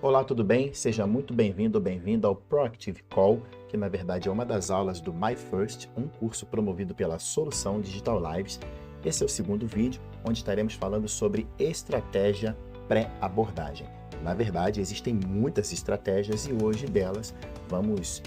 Olá, tudo bem? Seja muito bem-vindo ou bem-vinda ao Proactive Call, que na verdade é uma das aulas do My First, um curso promovido pela Solução Digital Lives. Esse é o segundo vídeo, onde estaremos falando sobre estratégia pré-abordagem. Na verdade, existem muitas estratégias e hoje delas vamos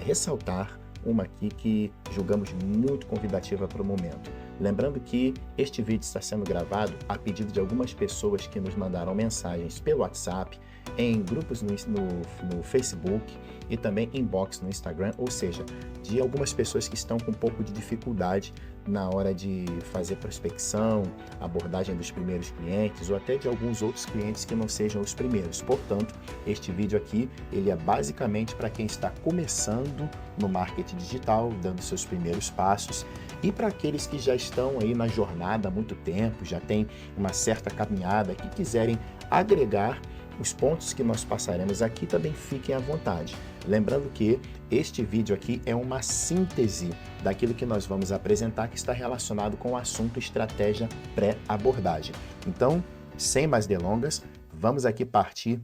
ressaltar uma aqui que julgamos muito convidativa para o momento. Lembrando que este vídeo está sendo gravado a pedido de algumas pessoas que nos mandaram mensagens pelo WhatsApp, em grupos no Facebook e também inbox no Instagram, ou seja, de algumas pessoas que estão com um pouco de dificuldade na hora de fazer prospecção, abordagem dos primeiros clientes ou até de alguns outros clientes que não sejam os primeiros. Portanto, este vídeo aqui, ele é basicamente para quem está começando no marketing digital, dando seus primeiros passos, e para aqueles que já estão aí na jornada há muito tempo, já tem uma certa caminhada, que quiserem agregar os pontos que nós passaremos aqui, também fiquem à vontade. Lembrando que este vídeo aqui é uma síntese daquilo que nós vamos apresentar, que está relacionado com o assunto estratégia pré-abordagem. Então, sem mais delongas, vamos aqui partir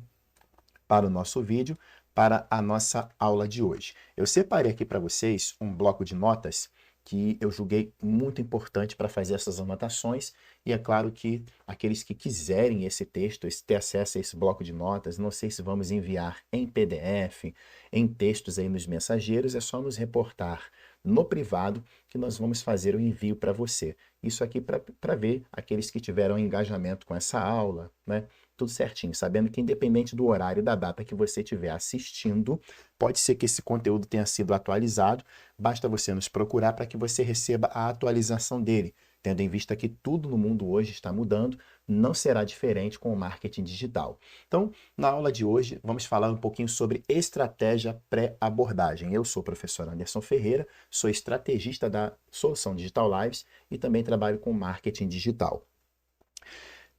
para o nosso vídeo, para a nossa aula de hoje. Eu separei aqui para vocês um bloco de notas que eu julguei muito importante para fazer essas anotações, e é claro que aqueles que quiserem esse texto, ter acesso a esse bloco de notas, não sei se vamos enviar em PDF, em textos aí nos mensageiros, é só nos reportar no privado que nós vamos fazer o envio para você. Isso aqui para ver aqueles que tiveram engajamento com essa aula, né? Tudo certinho, sabendo que independente do horário e da data que você estiver assistindo, pode ser que esse conteúdo tenha sido atualizado, basta você nos procurar para que você receba a atualização dele. Tendo em vista que tudo no mundo hoje está mudando, não será diferente com o marketing digital. Então, na aula de hoje, vamos falar um pouquinho sobre estratégia pré-abordagem. Eu sou o professor Anderson Ferreira, sou estrategista da Solução Digital Lives e também trabalho com marketing digital.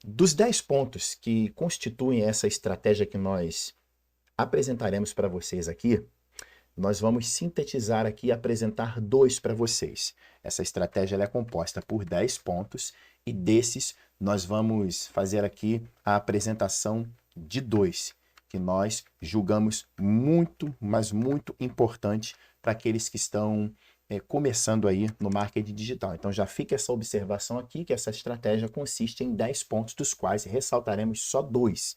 Dos 10 pontos que constituem essa estratégia que nós apresentaremos para vocês aqui, nós vamos sintetizar aqui e apresentar 2 para vocês. Essa estratégia ela é composta por 10 pontos e desses nós vamos fazer aqui a apresentação de 2, que nós julgamos muito, mas muito importante para aqueles que estão começando aí no marketing digital. Então já fica essa observação aqui, que essa estratégia consiste em 10 pontos, dos quais ressaltaremos só 2.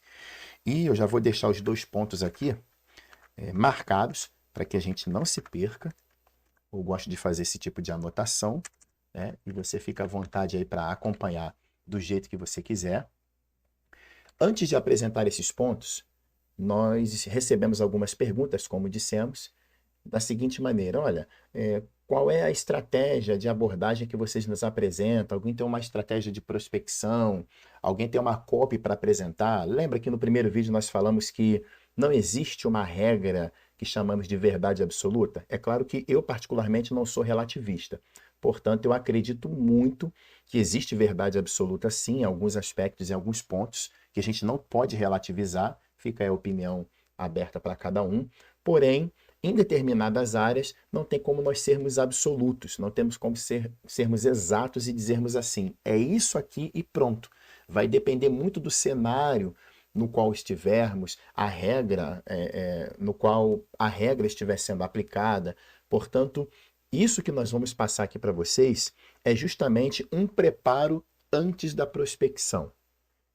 E eu já vou deixar os 2 pontos aqui marcados, para que a gente não se perca. Eu gosto de fazer esse tipo de anotação, né? E você fica à vontade aí para acompanhar do jeito que você quiser. Antes de apresentar esses pontos, nós recebemos algumas perguntas, como dissemos, da seguinte maneira: olha, qual é a estratégia de abordagem que vocês nos apresentam? Alguém tem uma estratégia de prospecção? Alguém tem uma copy para apresentar? Lembra que no primeiro vídeo nós falamos que não existe uma regra que chamamos de verdade absoluta? É claro que eu particularmente não sou relativista. Portanto, eu acredito muito que existe verdade absoluta sim, em alguns aspectos e alguns pontos, que a gente não pode relativizar, fica aí a opinião aberta para cada um. Porém, em determinadas áreas, não tem como nós sermos absolutos, não temos como sermos exatos e dizermos assim, é isso aqui e pronto. Vai depender muito do cenário no qual estivermos, a regra, no qual a regra estiver sendo aplicada. Portanto, isso que nós vamos passar aqui para vocês é justamente um preparo antes da prospecção.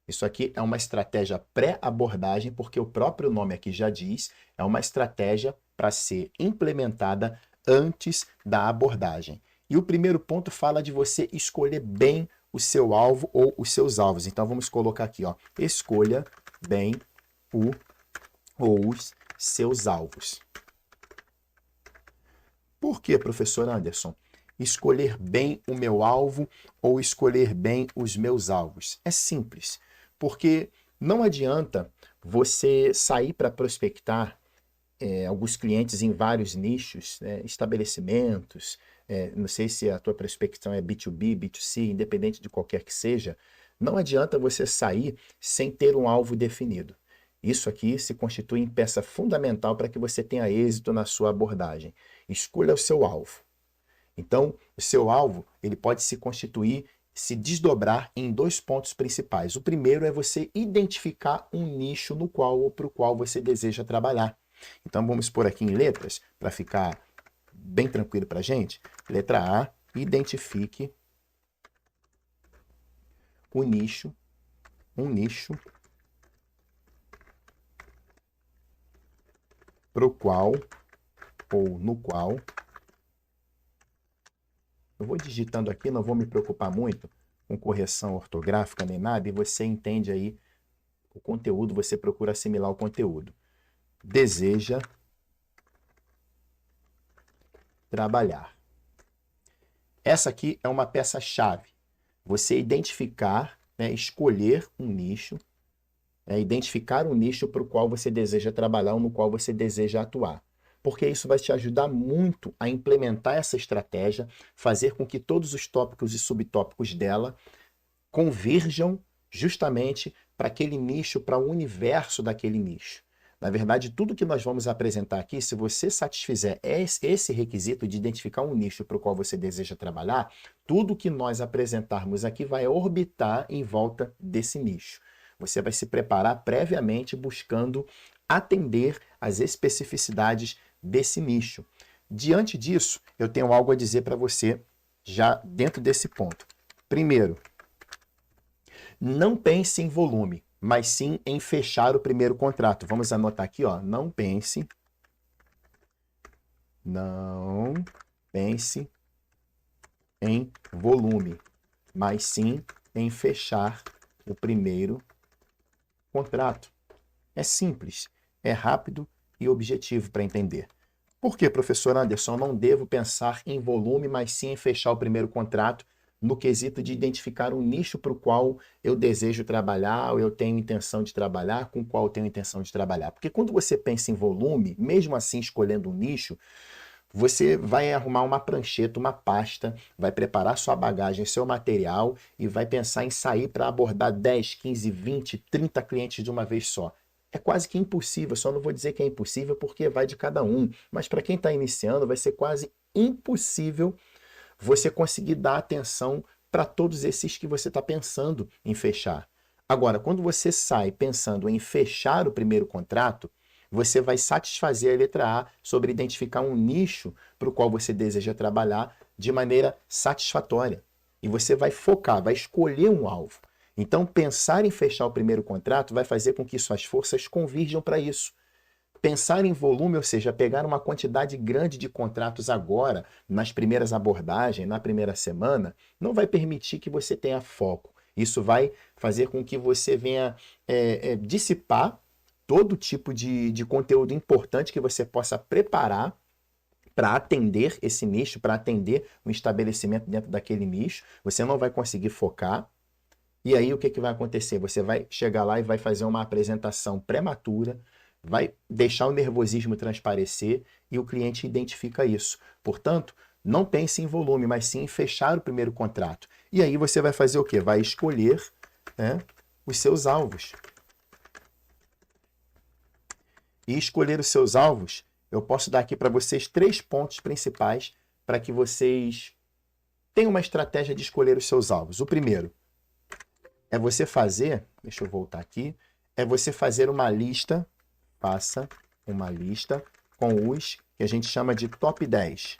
Isso aqui é uma estratégia pré-abordagem, porque o próprio nome aqui já diz, é uma estratégia para ser implementada antes da abordagem. E o primeiro ponto fala de você escolher bem o seu alvo ou os seus alvos. Então vamos colocar aqui, ó, escolha bem o ou os seus alvos. Por que, professor Anderson? Escolher bem o meu alvo ou escolher bem os meus alvos? É simples, porque não adianta você sair para prospectar alguns clientes em vários nichos, estabelecimentos, não sei se a tua prospecção é B2B, B2C, independente de qualquer que seja, não adianta você sair sem ter um alvo definido. Isso aqui se constitui em peça fundamental para que você tenha êxito na sua abordagem. Escolha o seu alvo. Então, o seu alvo ele pode se constituir se desdobrar em 2 pontos principais. O primeiro é você identificar um nicho no qual ou para o qual você deseja trabalhar. Então vamos pôr aqui em letras, para ficar bem tranquilo para a gente. Letra A, identifique um nicho pro qual ou no qual, eu vou digitando aqui, não vou me preocupar muito com correção ortográfica nem nada, e você entende aí o conteúdo, você procura assimilar o conteúdo. Deseja trabalhar. Essa aqui é uma peça-chave. Você identificar, escolher um nicho, identificar um nicho para o qual você deseja trabalhar ou no qual você deseja atuar. Porque isso vai te ajudar muito a implementar essa estratégia, fazer com que todos os tópicos e subtópicos dela converjam justamente para aquele nicho, para o universo daquele nicho. Na verdade, tudo que nós vamos apresentar aqui, se você satisfizer esse requisito de identificar um nicho para o qual você deseja trabalhar, tudo que nós apresentarmos aqui vai orbitar em volta desse nicho. Você vai se preparar previamente buscando atender às especificidades desse nicho. Diante disso, eu tenho algo a dizer para você já dentro desse ponto. Primeiro, não pense em volume, mas sim em fechar o primeiro contrato. Vamos anotar aqui, ó, não pense em volume, mas sim em fechar o primeiro contrato. É simples, é rápido e objetivo para entender. Por que, professor Anderson, não devo pensar em volume, mas sim em fechar o primeiro contrato no quesito de identificar um nicho para o qual eu desejo trabalhar, ou eu tenho intenção de trabalhar, com o qual eu tenho intenção de trabalhar? Porque quando você pensa em volume, mesmo assim escolhendo um nicho, você vai arrumar uma prancheta, uma pasta, vai preparar sua bagagem, seu material e vai pensar em sair para abordar 10, 15, 20, 30 clientes de uma vez só. É quase que impossível, só não vou dizer que é impossível porque vai de cada um, mas para quem está iniciando vai ser quase impossível você conseguir dar atenção para todos esses que você está pensando em fechar. Agora, quando você sai pensando em fechar o primeiro contrato, você vai satisfazer a letra A sobre identificar um nicho para o qual você deseja trabalhar de maneira satisfatória. E você vai focar, vai escolher um alvo. Então, pensar em fechar o primeiro contrato vai fazer com que suas forças convirjam para isso. Pensar em volume, ou seja, pegar uma quantidade grande de contratos agora, nas primeiras abordagens, na primeira semana, não vai permitir que você tenha foco. Isso vai fazer com que você venha dissipar todo tipo de conteúdo importante que você possa preparar para atender esse nicho, para atender um estabelecimento dentro daquele nicho. Você não vai conseguir focar. E aí o que vai acontecer? Você vai chegar lá e vai fazer uma apresentação prematura, vai deixar o nervosismo transparecer e o cliente identifica isso. Portanto, não pense em volume, mas sim em fechar o primeiro contrato. E aí você vai fazer o quê? Vai escolher, os seus alvos. E escolher os seus alvos, eu posso dar aqui para vocês 3 pontos principais para que vocês tenham uma estratégia de escolher os seus alvos. O primeiro é você fazer, deixa eu voltar aqui, é você fazer uma lista, faça uma lista com os que a gente chama de top 10.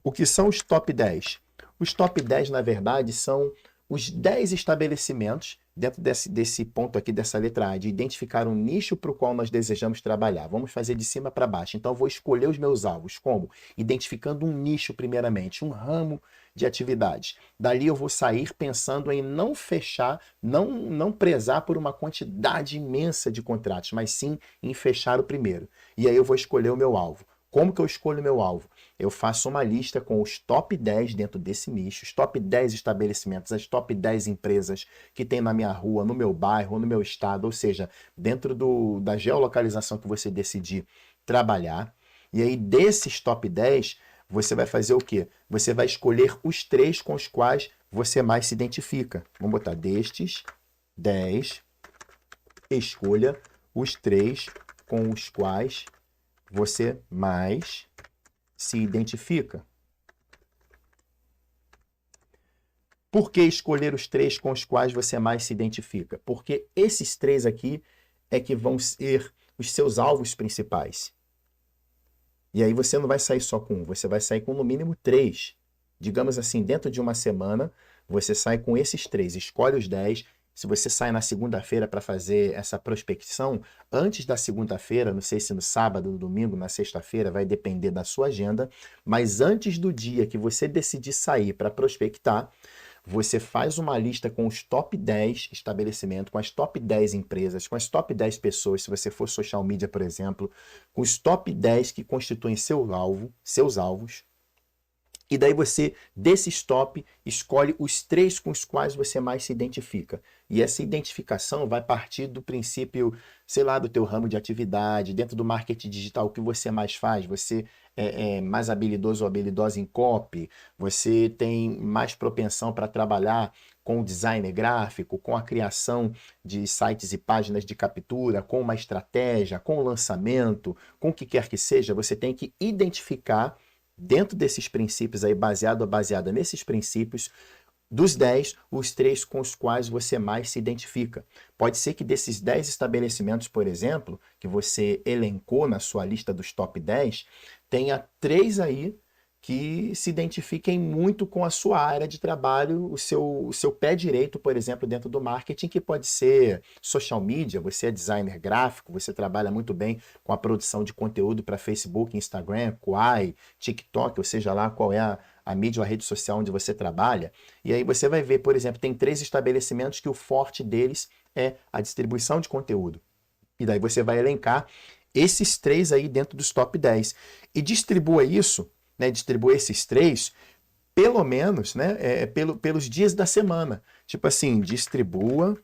O que são os top 10? Os top 10, na verdade, são os 10 estabelecimentos, dentro desse ponto aqui, dessa letra A, de identificar um nicho para o qual nós desejamos trabalhar. Vamos fazer de cima para baixo. Então, eu vou escolher os meus alvos. Como? Identificando um nicho, primeiramente, um ramo de atividades. Dali eu vou sair pensando em não fechar, não prezar por uma quantidade imensa de contratos, mas sim em fechar o primeiro. E aí eu vou escolher o meu alvo. Como que eu escolho o meu alvo? Eu faço uma lista com os top 10 dentro desse nicho, os top 10 estabelecimentos, as top 10 empresas que tem na minha rua, no meu bairro, no meu estado, ou seja, dentro da geolocalização que você decidir trabalhar. E aí, desses top 10, você vai fazer o quê? Você vai escolher os 3 com os quais você mais se identifica. Vamos botar destes 10, escolha os 3 com os quais você mais se identifica. Por que escolher os 3 com os quais você mais se identifica? Porque esses 3 aqui é que vão ser os seus alvos principais. E aí você não vai sair só com um, você vai sair com no mínimo 3. Digamos assim, dentro de uma semana, você sai com esses 3, escolhe os 10. Se você sai na segunda-feira para fazer essa prospecção, antes da segunda-feira, não sei se no sábado, no domingo, na sexta-feira, vai depender da sua agenda, mas antes do dia que você decidir sair para prospectar, você faz uma lista com os top 10 estabelecimentos, com as top 10 empresas, com as top 10 pessoas, se você for social media, por exemplo, com os top 10 que constituem seus alvos. E daí você, desses top, escolhe os 3 com os quais você mais se identifica. E essa identificação vai partir do princípio, sei lá, do teu ramo de atividade, dentro do marketing digital, o que você mais faz? Você é mais habilidoso ou habilidosa em copy? Você tem mais propensão para trabalhar com o design gráfico, com a criação de sites e páginas de captura, com uma estratégia, com o lançamento, com o que quer que seja? Você tem que identificar dentro desses princípios aí, baseado ou baseada nesses princípios, dos 10, os 3 com os quais você mais se identifica. Pode ser que desses 10 estabelecimentos, por exemplo, que você elencou na sua lista dos top 10, tenha 3 aí que se identifiquem muito com a sua área de trabalho, o seu pé direito, por exemplo, dentro do marketing, que pode ser social media, você é designer gráfico, você trabalha muito bem com a produção de conteúdo para Facebook, Instagram, Quai, TikTok, ou seja lá qual é a mídia ou a rede social onde você trabalha. E aí você vai ver, por exemplo, tem 3 estabelecimentos que o forte deles é a distribuição de conteúdo. E daí você vai elencar esses 3 aí dentro dos top 10. E distribua isso, né, distribui esses 3, pelo menos, né, pelos dias da semana. Tipo assim, distribua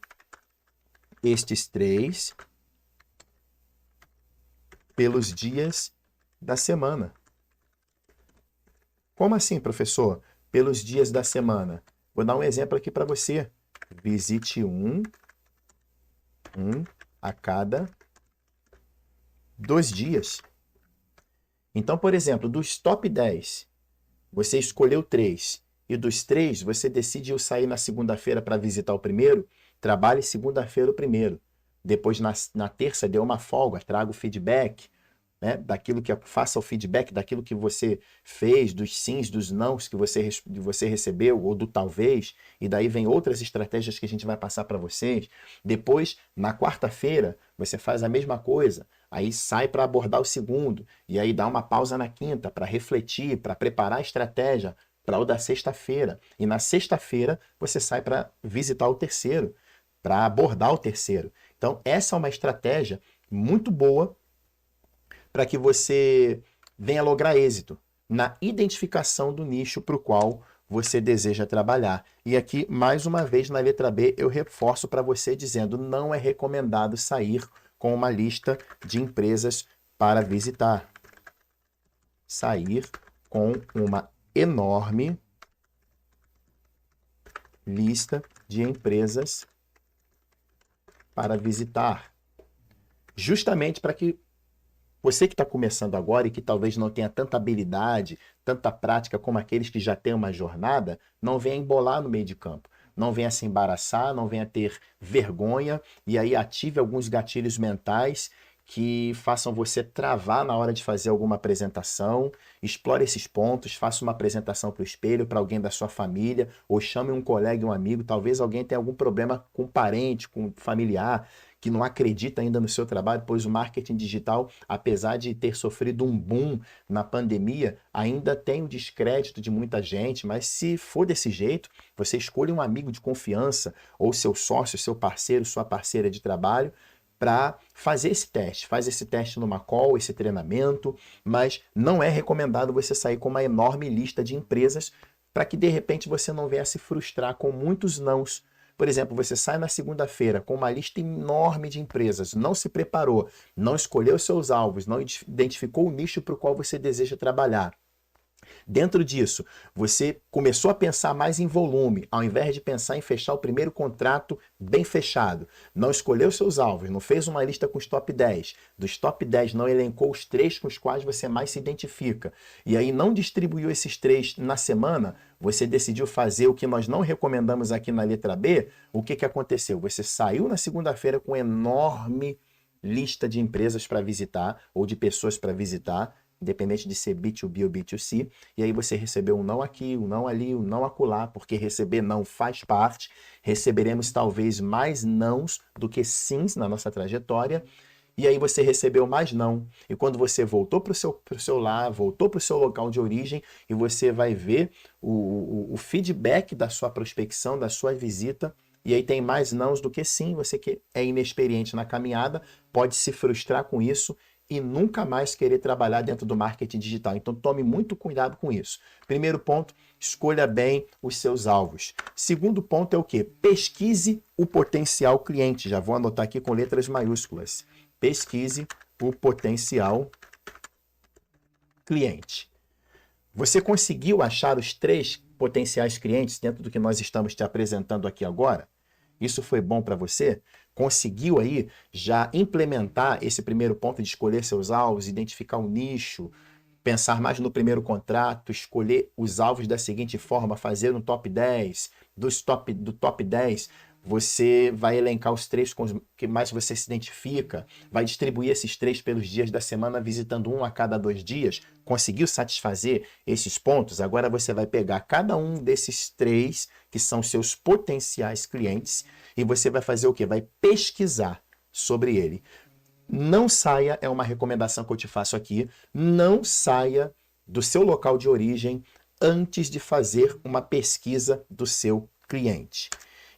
estes 3 pelos dias da semana. Como assim, professor? Pelos dias da semana. Vou dar um exemplo aqui para você. Visite um a cada 2 dias. Então, por exemplo, dos top 10, você escolheu 3, e dos 3, você decidiu sair na segunda-feira para visitar o primeiro, trabalhe segunda-feira o primeiro. Depois, na terça, dê uma folga, traga o feedback, né, daquilo que faça o feedback daquilo que você fez, dos sims, dos nãos que você recebeu, ou do talvez, e daí vem outras estratégias que a gente vai passar para vocês. Depois, na quarta-feira, você faz a mesma coisa, aí sai para abordar o segundo, e aí dá uma pausa na quinta para refletir, para preparar a estratégia para o da sexta-feira. E na sexta-feira você sai para visitar o terceiro, para abordar o terceiro. Então, essa é uma estratégia muito boa para que você venha lograr êxito na identificação do nicho para o qual você deseja trabalhar. E aqui, mais uma vez, na letra B, eu reforço para você dizendo: não é recomendado sair com uma lista de empresas para visitar. Sair com uma enorme lista de empresas para visitar. Justamente para que você que está começando agora e que talvez não tenha tanta habilidade, tanta prática como aqueles que já têm uma jornada, não venha embolar no meio de campo. Não venha se embaraçar, não venha ter vergonha, e aí ative alguns gatilhos mentais que façam você travar na hora de fazer alguma apresentação. Explore esses pontos, faça uma apresentação para o espelho, para alguém da sua família, ou chame um colega, um amigo. Talvez alguém tenha algum problema com parente, com familiar, que não acredita ainda no seu trabalho, pois o marketing digital, apesar de ter sofrido um boom na pandemia, ainda tem o descrédito de muita gente. Mas se for desse jeito, você escolhe um amigo de confiança, ou seu sócio, seu parceiro, sua parceira de trabalho, para fazer esse teste. Faz esse teste numa call, esse treinamento, mas não é recomendado você sair com uma enorme lista de empresas para que de repente você não venha se frustrar com muitos nãos. Por exemplo, você sai na segunda-feira com uma lista enorme de empresas, não se preparou, não escolheu seus alvos, não identificou o nicho para o qual você deseja trabalhar. Dentro disso, você começou a pensar mais em volume, ao invés de pensar em fechar o primeiro contrato bem fechado. Não escolheu seus alvos, não fez uma lista com os top 10. Dos top 10 não elencou os 3 com os quais você mais se identifica. E aí não distribuiu esses 3 na semana, você decidiu fazer o que nós não recomendamos aqui na letra B. O que aconteceu? Você saiu na segunda-feira com enorme lista de empresas para visitar ou de pessoas para visitar, independente de ser B2B ou B2C, e aí você recebeu um não aqui, um não ali, um não acolá, porque receber não faz parte, receberemos talvez mais nãos do que sims na nossa trajetória, e aí você recebeu mais não, e quando você voltou para o seu lar, voltou para o seu local de origem, e você vai ver o feedback da sua prospecção, da sua visita, e aí tem mais nãos do que sim, você que é inexperiente na caminhada, pode se frustrar com isso, e nunca mais querer trabalhar dentro do marketing digital. Então tome muito cuidado com isso. Primeiro ponto, escolha bem os seus alvos. Segundo ponto é o quê? Pesquise o potencial cliente. Já vou anotar aqui com letras maiúsculas. Pesquise o potencial cliente. Você conseguiu achar os 3 potenciais clientes dentro do que nós estamos te apresentando aqui agora? Isso foi bom para você? Conseguiu aí já implementar esse primeiro ponto de escolher seus alvos, identificar um nicho, pensar mais no primeiro contrato, escolher os alvos da seguinte forma, fazer um top 10, do top 10, você vai elencar os 3 com os que mais você se identifica, vai distribuir esses 3 pelos dias da semana, visitando um a cada 2 dias, conseguiu satisfazer esses pontos? Agora você vai pegar cada um desses 3, que são seus potenciais clientes, e você vai fazer o quê? Vai pesquisar sobre ele. Não saia, é uma recomendação que eu te faço aqui, não saia do seu local de origem antes de fazer uma pesquisa do seu cliente.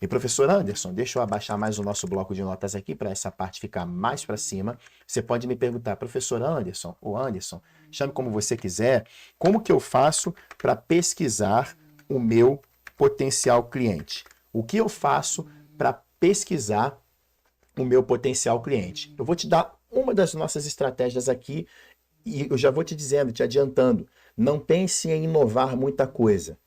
E professor Anderson, deixa eu abaixar mais o nosso bloco de notas aqui para essa parte ficar mais para cima. Você pode me perguntar, professor Anderson, ou Anderson, chame como você quiser, como que eu faço para pesquisar o meu potencial cliente? O que eu faço para pesquisar o meu potencial cliente? Eu vou te dar uma das nossas estratégias aqui e eu já vou te dizendo, te adiantando, não pense em inovar muita coisa.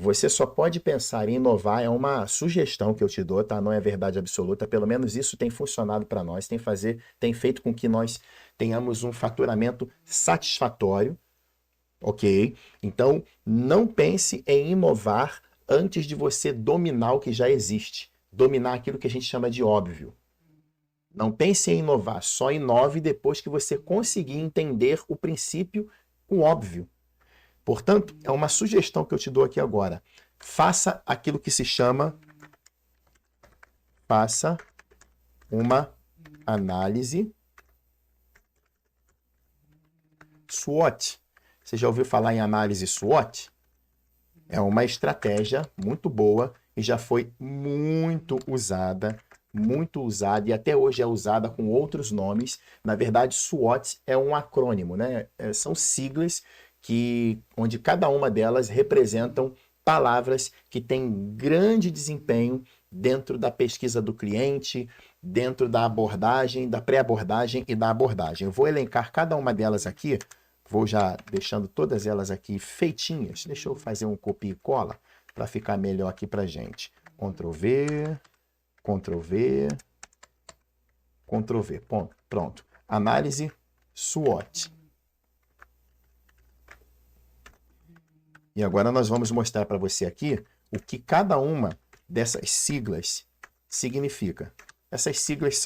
Você só pode pensar em inovar, é uma sugestão que eu te dou, tá? Não é verdade absoluta, pelo menos isso tem funcionado para nós, tem feito com que nós tenhamos um faturamento satisfatório, ok? Então, não pense em inovar antes de você dominar o que já existe, dominar aquilo que a gente chama de óbvio. Não pense em inovar, só inove depois que você conseguir entender o princípio, o óbvio. Portanto, é uma sugestão que eu te dou aqui agora. Faça aquilo que se chama, faça uma análise SWOT. Você já ouviu falar em análise SWOT? É uma estratégia muito boa e já foi muito usada e até hoje é usada com outros nomes. Na verdade, SWOT é um acrônimo, né? São siglas onde cada uma delas representam palavras que têm grande desempenho dentro da pesquisa do cliente, dentro da abordagem, da pré-abordagem e da abordagem. Eu vou elencar cada uma delas aqui, vou já deixando todas elas aqui feitinhas. Deixa eu fazer um copia e cola para ficar melhor aqui para gente. Ctrl V, Ctrl V, Ctrl V. Pronto. Análise SWOT. E agora nós vamos mostrar para você aqui o que cada uma dessas siglas significa. Essas siglas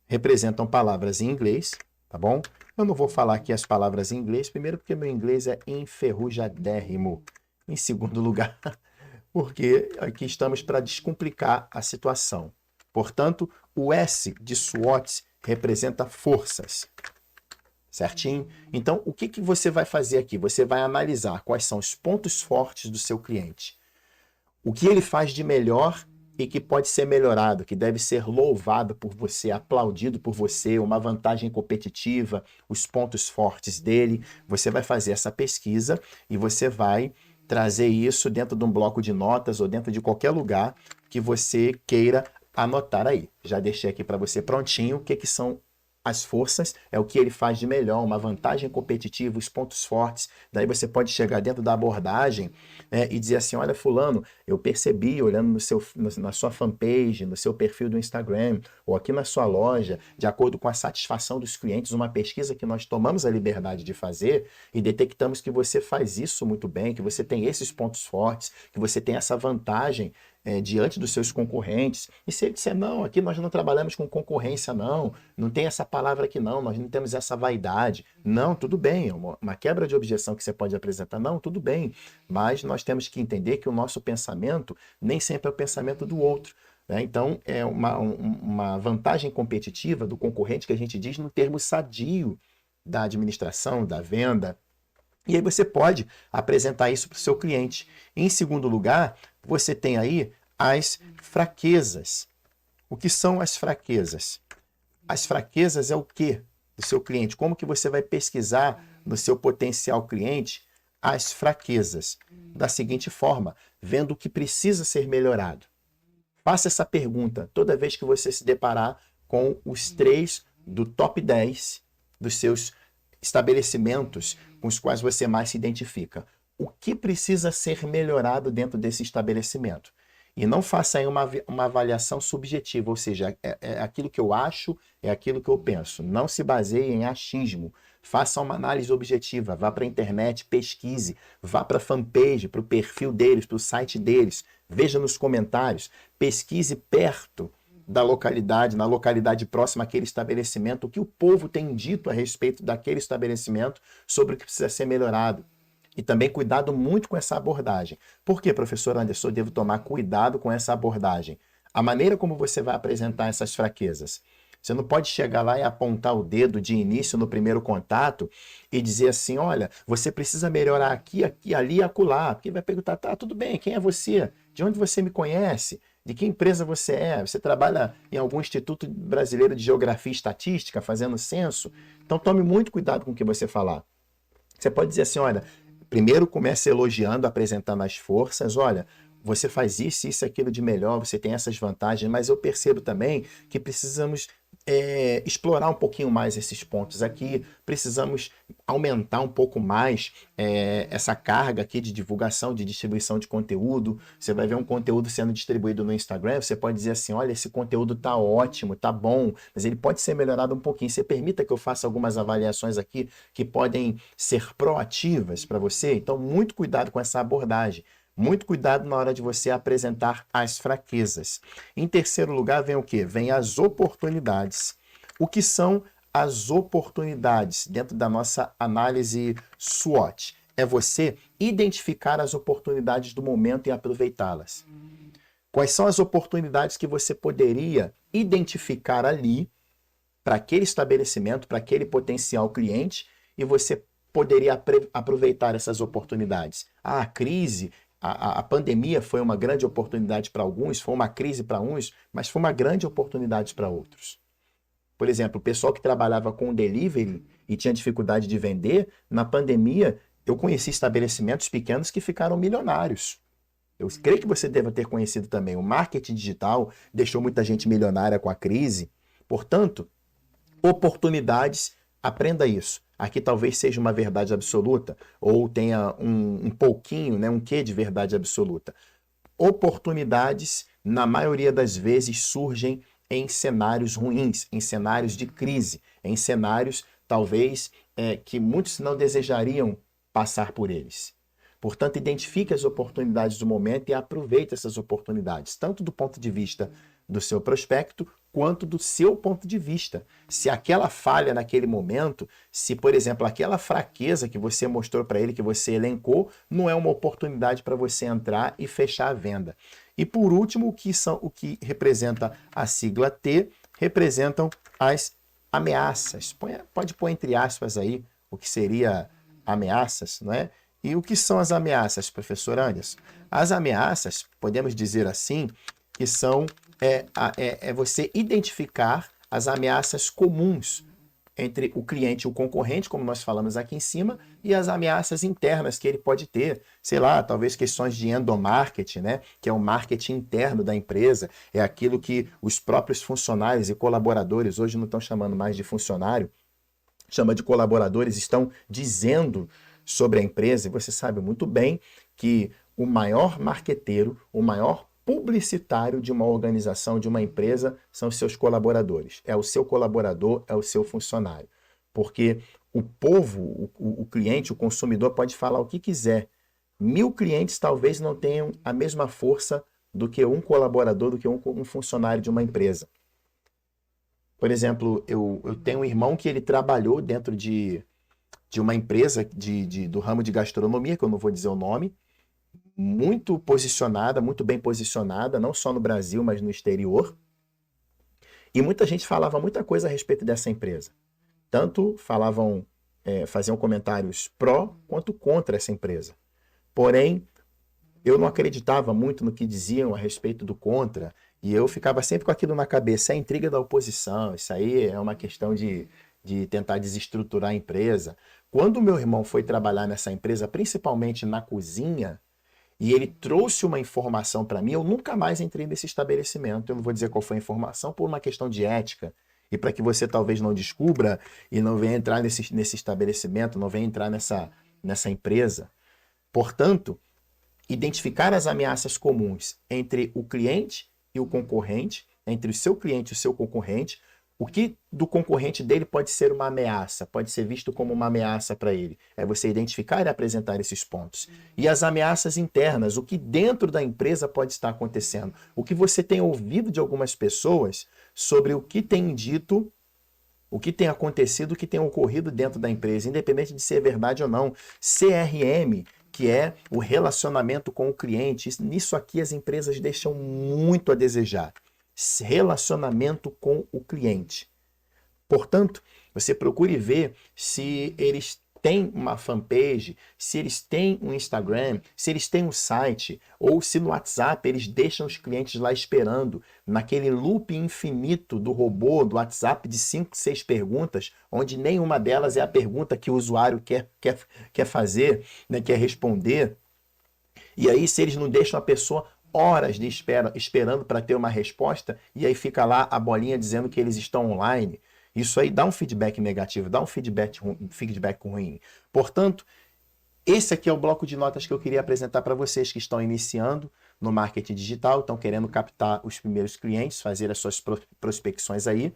representam palavras em inglês, tá bom? Eu não vou falar aqui as palavras em inglês, primeiro porque meu inglês é enferrujadérrimo. Em segundo lugar, porque aqui estamos para descomplicar a situação. Portanto, o S de SWOT representa forças. Certinho? Então, o que você vai fazer aqui? Você vai analisar quais são os pontos fortes do seu cliente. O que ele faz de melhor e que pode ser melhorado, que deve ser louvado por você, aplaudido por você, uma vantagem competitiva, os pontos fortes dele. Você vai fazer essa pesquisa e você vai trazer isso dentro de um bloco de notas ou dentro de qualquer lugar que você queira anotar aí. Já deixei aqui para você prontinho o que são as forças, é o que ele faz de melhor, uma vantagem competitiva, os pontos fortes. Daí você pode chegar dentro da abordagem, né, e dizer assim, olha fulano, eu percebi olhando na sua fanpage, no seu perfil do Instagram, ou aqui na sua loja, de acordo com a satisfação dos clientes, uma pesquisa que nós tomamos a liberdade de fazer e detectamos que você faz isso muito bem, que você tem esses pontos fortes, que você tem essa vantagem diante dos seus concorrentes. E se ele disser, não, aqui nós não trabalhamos com concorrência, não tem essa palavra aqui não, nós não temos essa vaidade. Não, tudo bem, é uma quebra de objeção que você pode apresentar, não, tudo bem, mas nós temos que entender que o nosso pensamento nem sempre é o pensamento do outro. Então, é uma vantagem competitiva do concorrente que a gente diz no termo sadio da administração, da venda. E aí você pode apresentar isso para o seu cliente. Em segundo lugar, você tem aí as fraquezas. O que são as fraquezas? As fraquezas é o quê do seu cliente? Como que você vai pesquisar no seu potencial cliente as fraquezas? Da seguinte forma, vendo o que precisa ser melhorado. Faça essa pergunta toda vez que você se deparar com os 3 do top 10 dos seus estabelecimentos com os quais você mais se identifica. O que precisa ser melhorado dentro desse estabelecimento? E não faça aí uma avaliação subjetiva, ou seja, é aquilo que eu acho, é aquilo que eu penso. Não se baseie em achismo. Faça uma análise objetiva, vá para a internet, pesquise, vá para a fanpage, para o perfil deles, para o site deles, veja nos comentários, pesquise perto da localidade, na localidade próxima àquele estabelecimento, o que o povo tem dito a respeito daquele estabelecimento sobre o que precisa ser melhorado. E também cuidado muito com essa abordagem. Por que, professor Anderson, eu devo tomar cuidado com essa abordagem? A maneira como você vai apresentar essas fraquezas. Você não pode chegar lá e apontar o dedo de início no primeiro contato e dizer assim, olha, você precisa melhorar aqui, aqui, ali e acolá. Porque vai perguntar, tá, tudo bem, quem é você? De onde você me conhece? De que empresa você é? Você trabalha em algum Instituto Brasileiro de Geografia e Estatística, fazendo censo? Então tome muito cuidado com o que você falar. Você pode dizer assim, olha, primeiro comece elogiando, apresentando as forças, olha, você faz isso, isso, aquilo de melhor, você tem essas vantagens, mas eu percebo também que precisamos explorar um pouquinho mais esses pontos aqui, precisamos aumentar um pouco mais essa carga aqui de divulgação, de distribuição de conteúdo. Você vai ver um conteúdo sendo distribuído no Instagram, você pode dizer assim, olha, esse conteúdo tá ótimo, tá bom, mas ele pode ser melhorado um pouquinho. Você permita que eu faça algumas avaliações aqui que podem ser proativas para você? Então, muito cuidado com essa abordagem. Muito cuidado na hora de você apresentar as fraquezas. Em terceiro lugar, vem o quê? Vem as oportunidades. O que são as oportunidades dentro da nossa análise SWOT? É você identificar as oportunidades do momento e aproveitá-las. Quais são as oportunidades que você poderia identificar ali para aquele estabelecimento, para aquele potencial cliente, e você poderia aproveitar essas oportunidades? A crise, a pandemia foi uma grande oportunidade para alguns, foi uma crise para uns, mas foi uma grande oportunidade para outros. Por exemplo, o pessoal que trabalhava com delivery e tinha dificuldade de vender, na pandemia eu conheci estabelecimentos pequenos que ficaram milionários. Eu creio que você deva ter conhecido também. O marketing digital deixou muita gente milionária com a crise. Portanto, oportunidades, aprenda isso. Aqui talvez seja uma verdade absoluta, ou tenha um pouquinho, né, um quê de verdade absoluta. Oportunidades, na maioria das vezes, surgem em cenários ruins, em cenários de crise, em cenários, talvez, que muitos não desejariam passar por eles. Portanto, identifique as oportunidades do momento e aproveite essas oportunidades, tanto do ponto de vista do seu prospecto, quanto do seu ponto de vista. Se aquela falha naquele momento, se, por exemplo, aquela fraqueza que você mostrou para ele, que você elencou, não é uma oportunidade para você entrar e fechar a venda. E por último, o que representa a sigla T, representam as ameaças. Pode pôr entre aspas aí o que seria ameaças, não é? E o que são as ameaças, professor Anderson? As ameaças, podemos dizer assim, que são você identificar as ameaças comuns entre o cliente e o concorrente, como nós falamos aqui em cima, e as ameaças internas que ele pode ter. Sei lá, talvez questões de endomarketing, né? Que é o marketing interno da empresa, é aquilo que os próprios funcionários e colaboradores, hoje não estão chamando mais de funcionário, chama de colaboradores, estão dizendo sobre a empresa, e você sabe muito bem que o maior marqueteiro, o maior publicitário de uma organização, de uma empresa, são os seus colaboradores. É o seu colaborador, é o seu funcionário. Porque o povo, o cliente, o consumidor pode falar o que quiser. 1000 clientes talvez não tenham a mesma força do que um colaborador, do que um funcionário de uma empresa. Por exemplo, eu tenho um irmão que ele trabalhou dentro de uma empresa do ramo de gastronomia, que eu não vou dizer o nome, muito posicionada, muito bem posicionada, não só no Brasil, mas no exterior. E muita gente falava muita coisa a respeito dessa empresa. Tanto faziam comentários pró quanto contra essa empresa. Porém, eu não acreditava muito no que diziam a respeito do contra, e eu ficava sempre com aquilo na cabeça, é a intriga da oposição, isso aí é uma questão de tentar desestruturar a empresa. Quando o meu irmão foi trabalhar nessa empresa, principalmente na cozinha, e ele trouxe uma informação para mim, eu nunca mais entrei nesse estabelecimento. Eu não vou dizer qual foi a informação, por uma questão de ética. E para que você talvez não descubra e não venha entrar nesse estabelecimento, não venha entrar nessa empresa. Portanto, identificar as ameaças comuns entre o cliente e o concorrente, entre o seu cliente e o seu concorrente. O que do concorrente dele pode ser uma ameaça, pode ser visto como uma ameaça para ele. É você identificar e apresentar esses pontos. E as ameaças internas, o que dentro da empresa pode estar acontecendo. O que você tem ouvido de algumas pessoas sobre o que tem dito, o que tem acontecido, o que tem ocorrido dentro da empresa, independente de ser verdade ou não. CRM, que é o relacionamento com o cliente, nisso aqui as empresas deixam muito a desejar. Relacionamento com o cliente. Portanto, você procure ver se eles têm uma fanpage, se eles têm um Instagram, se eles têm um site, ou se no WhatsApp eles deixam os clientes lá esperando, naquele loop infinito do robô, do WhatsApp de 5, 6 perguntas, onde nenhuma delas é a pergunta que o usuário quer fazer, né, quer responder. E aí, se eles não deixam a pessoa horas de espera, esperando para ter uma resposta, e aí fica lá a bolinha dizendo que eles estão online. Isso aí dá um feedback negativo, dá um feedback ruim. Portanto, esse aqui é o bloco de notas que eu queria apresentar para vocês que estão iniciando no marketing digital, estão querendo captar os primeiros clientes, fazer as suas prospecções aí.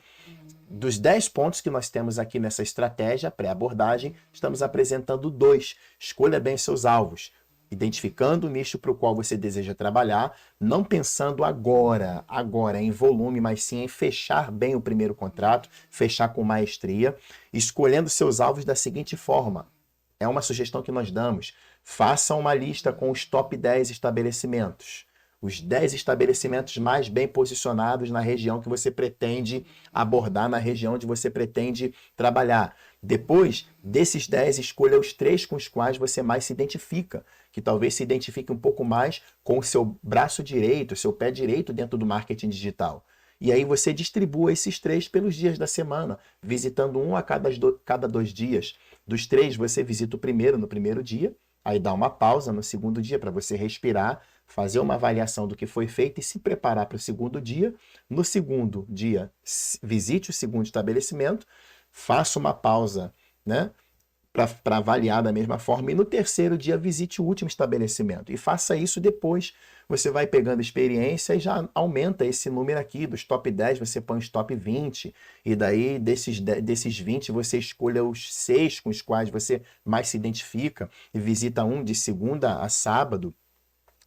Dos 10 pontos que nós temos aqui nessa estratégia, pré-abordagem, estamos apresentando 2. Escolha bem seus alvos. Identificando o nicho para o qual você deseja trabalhar, não pensando agora em volume, mas sim em fechar bem o primeiro contrato, fechar com maestria, escolhendo seus alvos da seguinte forma. É uma sugestão que nós damos. Faça uma lista com os top 10 estabelecimentos. Os 10 estabelecimentos mais bem posicionados na região que você pretende abordar, na região onde você pretende trabalhar. Depois desses 10, escolha os 3 com os quais você mais se identifica, que talvez se identifique um pouco mais com o seu braço direito, seu pé direito dentro do marketing digital. E aí você distribua esses 3 pelos dias da semana, visitando um a cada 2 dias. Dos 3, você visita o primeiro no primeiro dia, aí dá uma pausa no segundo dia para você respirar, fazer uma avaliação do que foi feito e se preparar para o segundo dia. No segundo dia, visite o segundo estabelecimento, faça uma pausa, né, para avaliar da mesma forma, e no terceiro dia visite o último estabelecimento. E faça isso depois. Você vai pegando experiência e já aumenta esse número aqui. Dos top 10, você põe os top 20. E daí, desses 20, você escolha os 6 com os quais você mais se identifica e visita um de segunda a sábado.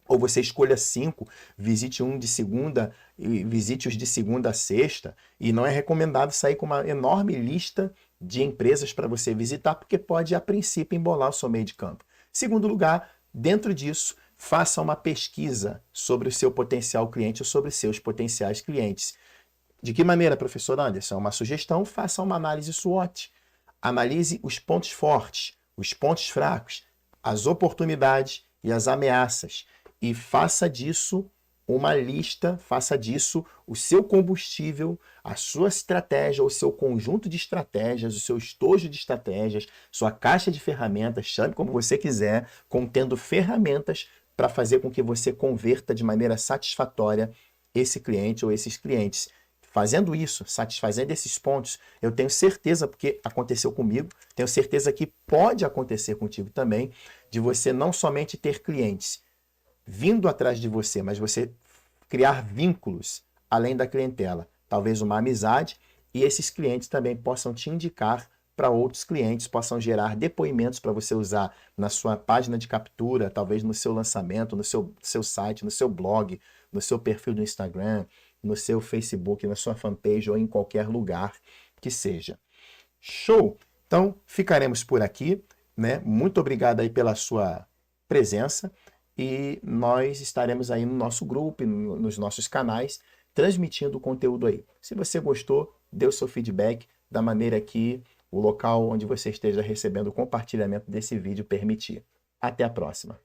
Ou você escolha 5, visite um de segunda e visite os de segunda a sexta. E não é recomendado sair com uma enorme lista de empresas para você visitar, porque pode, a princípio, embolar o seu meio de campo. Segundo lugar, dentro disso, faça uma pesquisa sobre o seu potencial cliente ou sobre seus potenciais clientes. De que maneira, professor Anderson? Uma sugestão, faça uma análise SWOT. Analise os pontos fortes, os pontos fracos, as oportunidades e as ameaças. E faça disso uma lista, faça disso o seu combustível, a sua estratégia, o seu conjunto de estratégias, o seu estojo de estratégias, sua caixa de ferramentas, chame como você quiser, contendo ferramentas para fazer com que você converta de maneira satisfatória esse cliente ou esses clientes. Fazendo isso, satisfazendo esses pontos, eu tenho certeza, porque aconteceu comigo, tenho certeza que pode acontecer contigo também, de você não somente ter clientes vindo atrás de você, mas você criar vínculos além da clientela. Talvez uma amizade, e esses clientes também possam te indicar para outros clientes, possam gerar depoimentos para você usar na sua página de captura, talvez no seu lançamento, no seu site, no seu blog, no seu perfil do Instagram, no seu Facebook, na sua fanpage ou em qualquer lugar que seja. Show! Então, ficaremos por aqui, né? Muito obrigado aí pela sua presença e nós estaremos aí no nosso grupo, nos nossos canais, transmitindo o conteúdo aí. Se você gostou, dê o seu feedback da maneira que o local onde você esteja recebendo o compartilhamento desse vídeo permitir. Até a próxima!